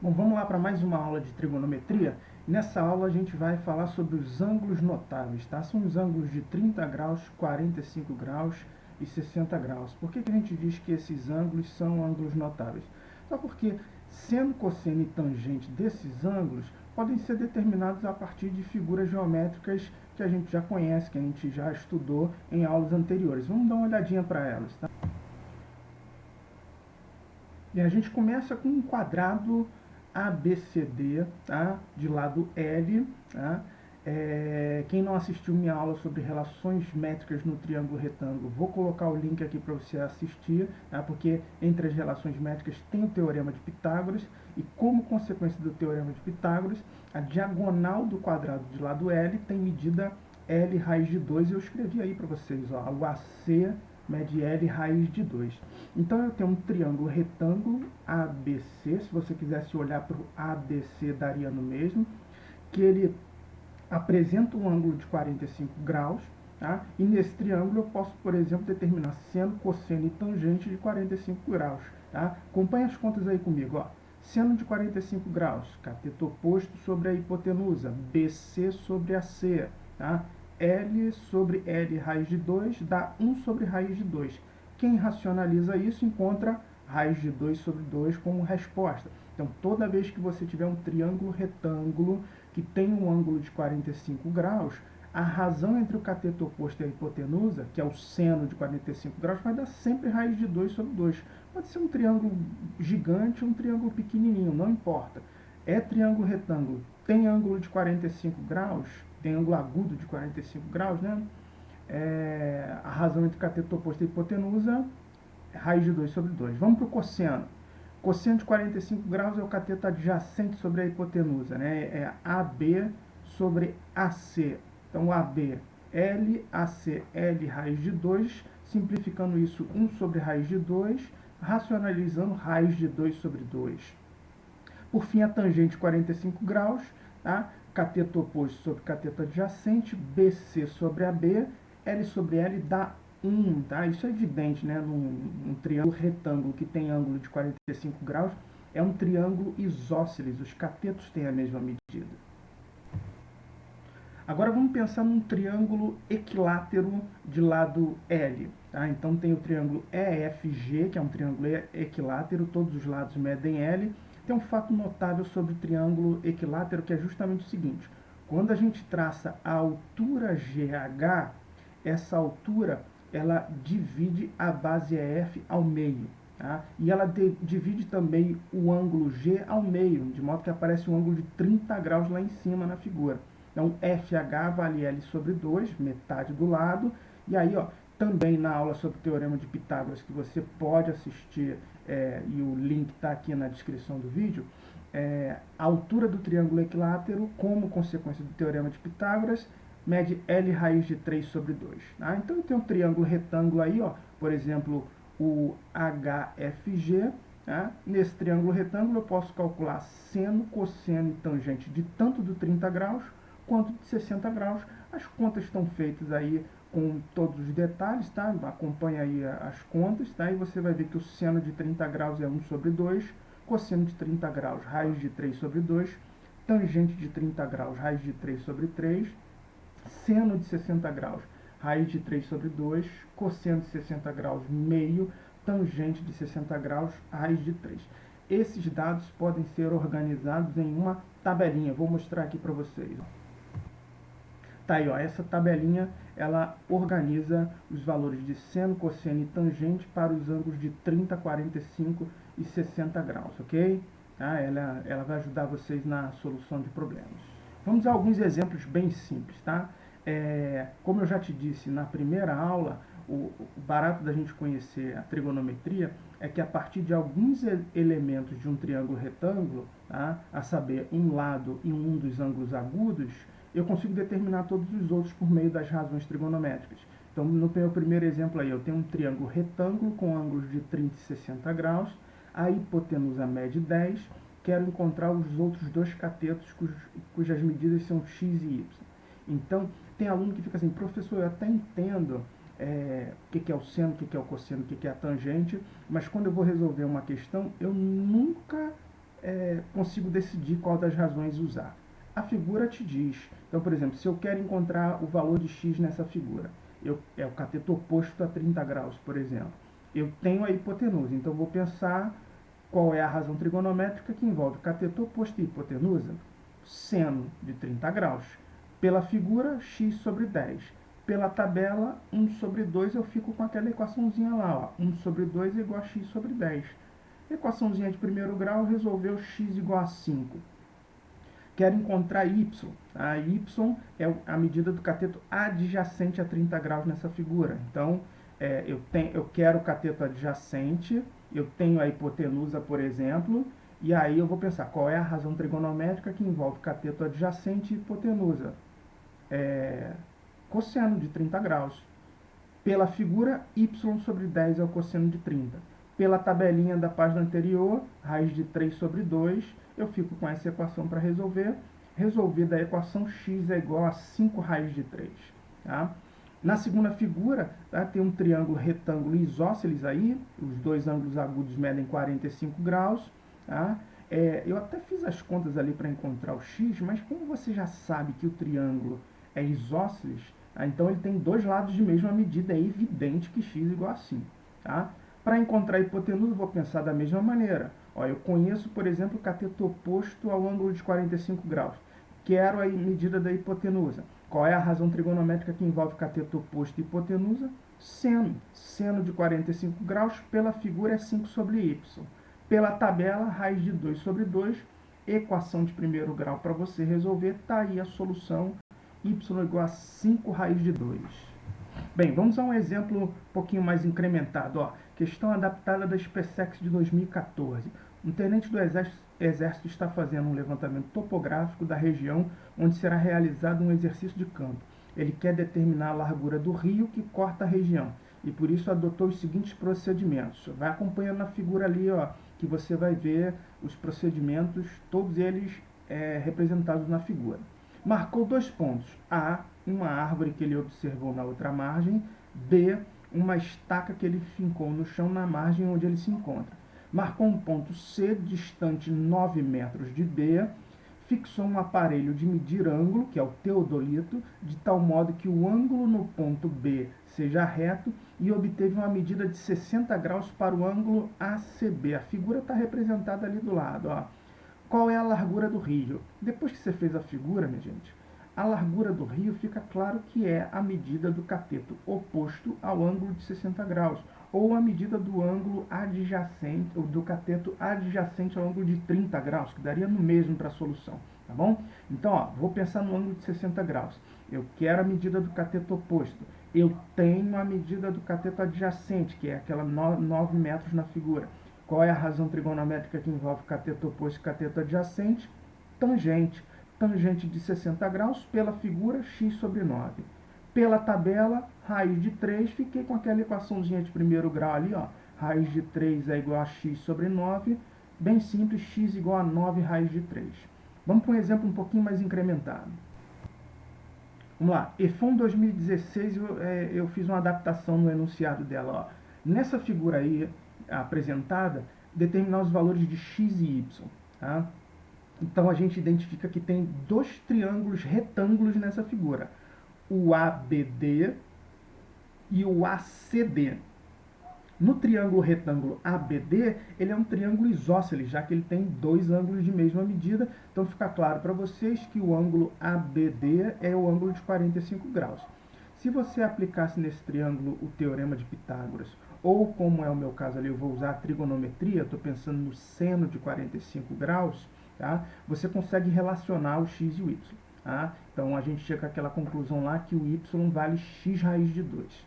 Bom, vamos lá para mais uma aula de trigonometria. Nessa aula a gente vai falar sobre os ângulos notáveis, tá? São os ângulos de 30 graus, 45 graus e 60 graus. Por que a gente diz que esses ângulos são ângulos notáveis? Só porque seno, cosseno e tangente desses ângulos podem ser determinados a partir de figuras geométricas que a gente já conhece, que a gente já estudou em aulas anteriores. Vamos dar uma olhadinha para elas, tá? E a gente começa com um quadrado ABCD, tá? De lado L. Tá? Quem não assistiu minha aula sobre relações métricas no triângulo retângulo, vou colocar o link aqui para você assistir, tá? Porque entre as relações métricas tem o teorema de Pitágoras, e como consequência do teorema de Pitágoras, a diagonal do quadrado de lado L tem medida L raiz de 2, e eu escrevi aí para vocês, ó, o AC mede L raiz de 2. Então eu tenho um triângulo retângulo ABC, se você quisesse olhar para o ABC daria no mesmo, que ele apresenta um ângulo de 45 graus, tá? E nesse triângulo eu posso, por exemplo, determinar seno, cosseno e tangente de 45 graus. Tá? Acompanhe as contas aí comigo. Ó. Seno de 45 graus, cateto oposto sobre a hipotenusa, BC sobre AC. Tá? L sobre L raiz de 2 dá 1 sobre raiz de 2. Quem racionaliza isso encontra raiz de 2 sobre 2 como resposta. Então, toda vez que você tiver um triângulo retângulo que tem um ângulo de 45 graus, a razão entre o cateto oposto e a hipotenusa, que é o seno de 45 graus, vai dar sempre raiz de 2 sobre 2. Pode ser um triângulo gigante ou um triângulo pequenininho, não importa. É triângulo retângulo, tem ângulo de 45 graus, tem ângulo agudo de 45 graus, né? A razão entre cateto oposto e hipotenusa é raiz de 2 sobre 2. Vamos para o cosseno. Cosseno de 45 graus é o cateto adjacente sobre a hipotenusa, né? É AB sobre AC. Então, AB, L, AC, L raiz de 2, simplificando isso, 1 sobre raiz de 2, racionalizando raiz de 2 sobre 2. Por fim, a tangente 45 graus, tá? Cateto oposto sobre cateto adjacente, BC sobre AB, L sobre L dá 1, tá? Isso é evidente, né? Num triângulo retângulo que tem ângulo de 45 graus, é um triângulo isósceles, os catetos têm a mesma medida. Agora vamos pensar num triângulo equilátero de lado L. Tá? Então tem o triângulo EFG, que é um triângulo equilátero, todos os lados medem L. Tem um fato notável sobre o triângulo equilátero, que é justamente o seguinte: quando a gente traça a altura GH, essa altura ela divide a base EF ao meio. Tá? E ela divide também o ângulo G ao meio, de modo que aparece um ângulo de 30 graus lá em cima na figura. Então, FH vale L sobre 2, metade do lado. E aí, ó, também na aula sobre o Teorema de Pitágoras, que você pode assistir, e o link está aqui na descrição do vídeo, a altura do triângulo equilátero, como consequência do Teorema de Pitágoras, mede L raiz de 3 sobre 2. Tá? Então, eu tenho um triângulo retângulo aí, ó, por exemplo, o HFG. Tá? Nesse triângulo retângulo, eu posso calcular seno, cosseno e tangente de tanto do 30 graus quanto de 60 graus. As contas estão feitas aí com todos os detalhes, tá? Acompanha aí as contas, tá? E você vai ver que o seno de 30 graus é 1 sobre 2, cosseno de 30 graus, raiz de 3 sobre 2, tangente de 30 graus, raiz de 3 sobre 3, seno de 60 graus, raiz de 3 sobre 2, cosseno de 60 graus, meio, tangente de 60 graus, raiz de 3. Esses dados podem ser organizados em uma tabelinha. Vou mostrar aqui para vocês. Tá aí, ó, essa tabelinha ela organiza os valores de seno, cosseno e tangente para os ângulos de 30, 45 e 60 graus, ok? Tá? Ela vai ajudar vocês na solução de problemas. Vamos a alguns exemplos bem simples, tá? Como eu já te disse na primeira aula, o barato da gente conhecer a trigonometria é que a partir de alguns elementos de um triângulo retângulo, tá? A saber, um lado e um dos ângulos agudos, eu consigo determinar todos os outros por meio das razões trigonométricas. Então, no meu primeiro exemplo aí, eu tenho um triângulo retângulo com ângulos de 30 e 60 graus, a hipotenusa mede 10, quero encontrar os outros dois catetos cujas medidas são x e y. Então, tem aluno que fica assim, professor, eu até entendo o que é o seno, o que é o cosseno, o que é a tangente, mas quando eu vou resolver uma questão, eu nunca consigo decidir qual das razões usar. A figura te diz, então, por exemplo, se eu quero encontrar o valor de x nessa figura, é o cateto oposto a 30 graus, por exemplo. Eu tenho a hipotenusa, então vou pensar qual é a razão trigonométrica que envolve cateto oposto e hipotenusa. Seno de 30 graus. Pela figura, x sobre 10. Pela tabela, 1 sobre 2, eu fico com aquela equaçãozinha lá, ó. 1 sobre 2 é igual a x sobre 10. Equaçãozinha de primeiro grau, resolveu x igual a 5. Quero encontrar y. A y é a medida do cateto adjacente a 30 graus nessa figura. Então, eu quero o cateto adjacente, eu tenho a hipotenusa, por exemplo, e aí eu vou pensar qual é a razão trigonométrica que envolve cateto adjacente e hipotenusa. Cosseno de 30 graus. Pela figura, y sobre 10 é o cosseno de 30. Pela tabelinha da página anterior, raiz de 3 sobre 2, eu fico com essa equação para resolver. Resolvida a equação, x é igual a 5 raiz de 3. Tá? Na segunda figura, tá, tem um triângulo retângulo isósceles aí, os dois ângulos agudos medem 45 graus. Tá? Eu até fiz as contas ali para encontrar o x, mas como você já sabe que o triângulo é isósceles, então ele tem dois lados de mesma medida, é evidente que x é igual a 5. Tá? Para encontrar a hipotenusa, vou pensar da mesma maneira. Ó, eu conheço, por exemplo, o cateto oposto ao ângulo de 45 graus. Quero a medida da hipotenusa. Qual é a razão trigonométrica que envolve cateto oposto e hipotenusa? Seno. Seno de 45 graus, pela figura, é 5 sobre y. Pela tabela, raiz de 2 sobre 2, equação de primeiro grau para você resolver. Está aí a solução, y igual a 5 raiz de 2. Bem, vamos a um exemplo um pouquinho mais incrementado. Ó. Questão adaptada da SpaceX de 2014. Um tenente do Exército está fazendo um levantamento topográfico da região onde será realizado um exercício de campo. Ele quer determinar a largura do rio que corta a região e por isso adotou os seguintes procedimentos. Vai acompanhando na figura ali, ó, que você vai ver os procedimentos, todos eles representados na figura. Marcou 2 pontos. A, uma árvore que ele observou na outra margem. B, uma estaca que ele fincou no chão na margem onde ele se encontra. Marcou um ponto C, distante 9 metros de D. Fixou um aparelho de medir ângulo, que é o teodolito, de tal modo que o ângulo no ponto B seja reto e obteve uma medida de 60 graus para o ângulo ACB. A figura está representada ali do lado, ó. Qual é a largura do rio? Depois que você fez a figura, minha gente, a largura do rio fica claro que é a medida do cateto oposto ao ângulo de 60 graus, ou a medida do ângulo adjacente, ou do cateto adjacente ao ângulo de 30 graus, que daria no mesmo para a solução, tá bom? Então, ó, vou pensar no ângulo de 60 graus. Eu quero a medida do cateto oposto. Eu tenho a medida do cateto adjacente, que é aquela 9 metros na figura. Qual é a razão trigonométrica que envolve cateto oposto e cateto adjacente? Tangente. Tangente de 60 graus, pela figura, x sobre 9. Pela tabela, raiz de 3, fiquei com aquela equaçãozinha de primeiro grau ali, ó. Raiz de 3 é igual a x sobre 9. Bem simples, x igual a 9 raiz de 3. Vamos para um exemplo um pouquinho mais incrementado. Vamos lá. EFON 2016, eu fiz uma adaptação no enunciado dela, ó. Nessa figura aí, apresentada, determinar os valores de x e y. Tá? Então a gente identifica que tem dois triângulos retângulos nessa figura, o ABD e o ACD. No triângulo retângulo ABD, ele é um triângulo isósceles, já que ele tem dois ângulos de mesma medida. Então fica claro para vocês que o ângulo ABD é o ângulo de 45 graus. Se você aplicasse nesse triângulo o teorema de Pitágoras, ou como é o meu caso ali, eu vou usar a trigonometria, estou pensando no seno de 45 graus, tá? Você consegue relacionar o x e o y. Tá? Então a gente chega àquela conclusão lá que o y vale x raiz de 2.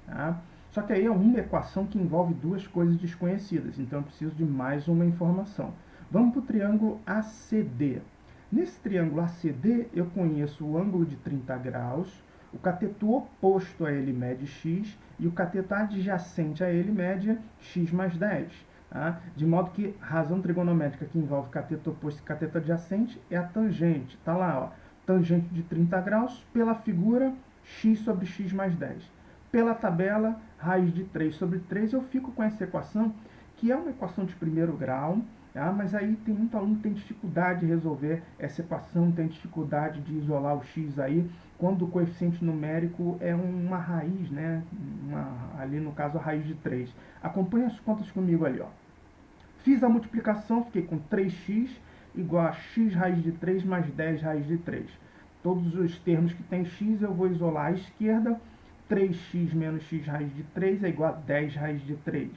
Tá? Só que aí é uma equação que envolve duas coisas desconhecidas, então eu preciso de mais uma informação. Vamos para o triângulo ACD. Nesse triângulo ACD, eu conheço o ângulo de 30 graus, o cateto oposto a ele mede x e o cateto adjacente a ele mede x mais 10. Tá? De modo que a razão trigonométrica que envolve cateto oposto e cateto adjacente é a tangente. Está lá, ó, tangente de 30 graus, pela figura, x sobre x mais 10. Pela tabela, raiz de 3 sobre 3, eu fico com essa equação, que é uma equação de primeiro grau, Ah, mas aí tem muito aluno que tem dificuldade de resolver essa equação, tem dificuldade de isolar o x aí, quando o coeficiente numérico é uma raiz, né? Ali no caso a raiz de 3. Acompanhe as contas comigo ali, ó. Fiz a multiplicação, fiquei com 3x igual a x raiz de 3 mais 10 raiz de 3. Todos os termos que tem x eu vou isolar à esquerda. 3x menos x raiz de 3 é igual a 10 raiz de 3.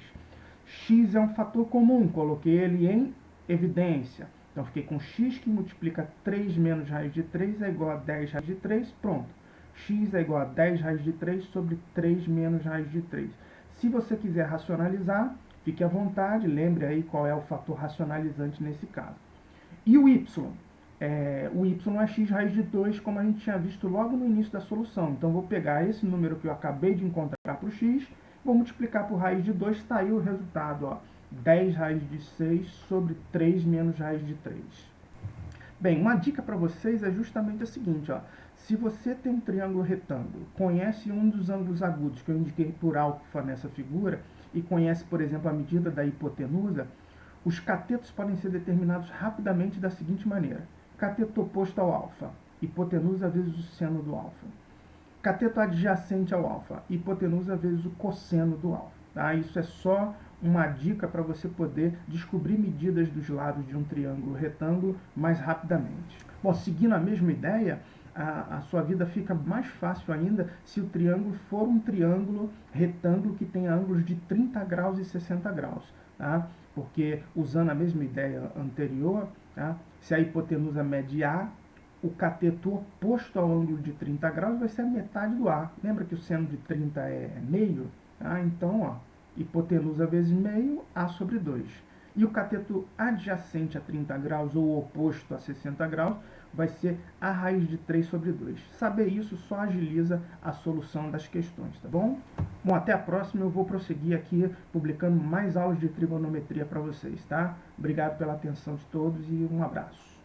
X é um fator comum, coloquei ele em evidência. Então, fiquei com x que multiplica 3 menos raiz de 3 é igual a 10 raiz de 3, pronto. X é igual a 10 raiz de 3 sobre 3 menos raiz de 3. Se você quiser racionalizar, fique à vontade, lembre aí qual é o fator racionalizante nesse caso. E o y? O y é x raiz de 2, como a gente tinha visto logo no início da solução. Então, vou pegar esse número que eu acabei de encontrar para o x, vou multiplicar por raiz de 2, está aí o resultado, ó, 10 raiz de 6 sobre 3 menos raiz de 3. Bem, uma dica para vocês é justamente a seguinte, ó. Se você tem um triângulo retângulo, conhece um dos ângulos agudos que eu indiquei por alfa nessa figura, e conhece, por exemplo, a medida da hipotenusa, os catetos podem ser determinados rapidamente da seguinte maneira. Cateto oposto ao alfa, hipotenusa vezes o seno do alfa. Cateto adjacente ao alfa, hipotenusa vezes o cosseno do alfa. Tá? Isso é só uma dica para você poder descobrir medidas dos lados de um triângulo retângulo mais rapidamente. Bom, seguindo a mesma ideia, a sua vida fica mais fácil ainda se o triângulo for um triângulo retângulo que tenha ângulos de 30 graus e 60 graus. Tá? Porque, usando a mesma ideia anterior, tá? Se a hipotenusa mede A, o cateto oposto ao ângulo de 30 graus vai ser a metade do A. Lembra que o seno de 30 é meio? Tá? Então, ó, hipotenusa vezes meio, A sobre 2. E o cateto adjacente a 30 graus ou oposto a 60 graus vai ser a raiz de 3 sobre 2. Saber isso só agiliza a solução das questões, tá bom? Bom, até a próxima. Eu vou prosseguir aqui publicando mais aulas de trigonometria para vocês, tá? Obrigado pela atenção de todos e um abraço.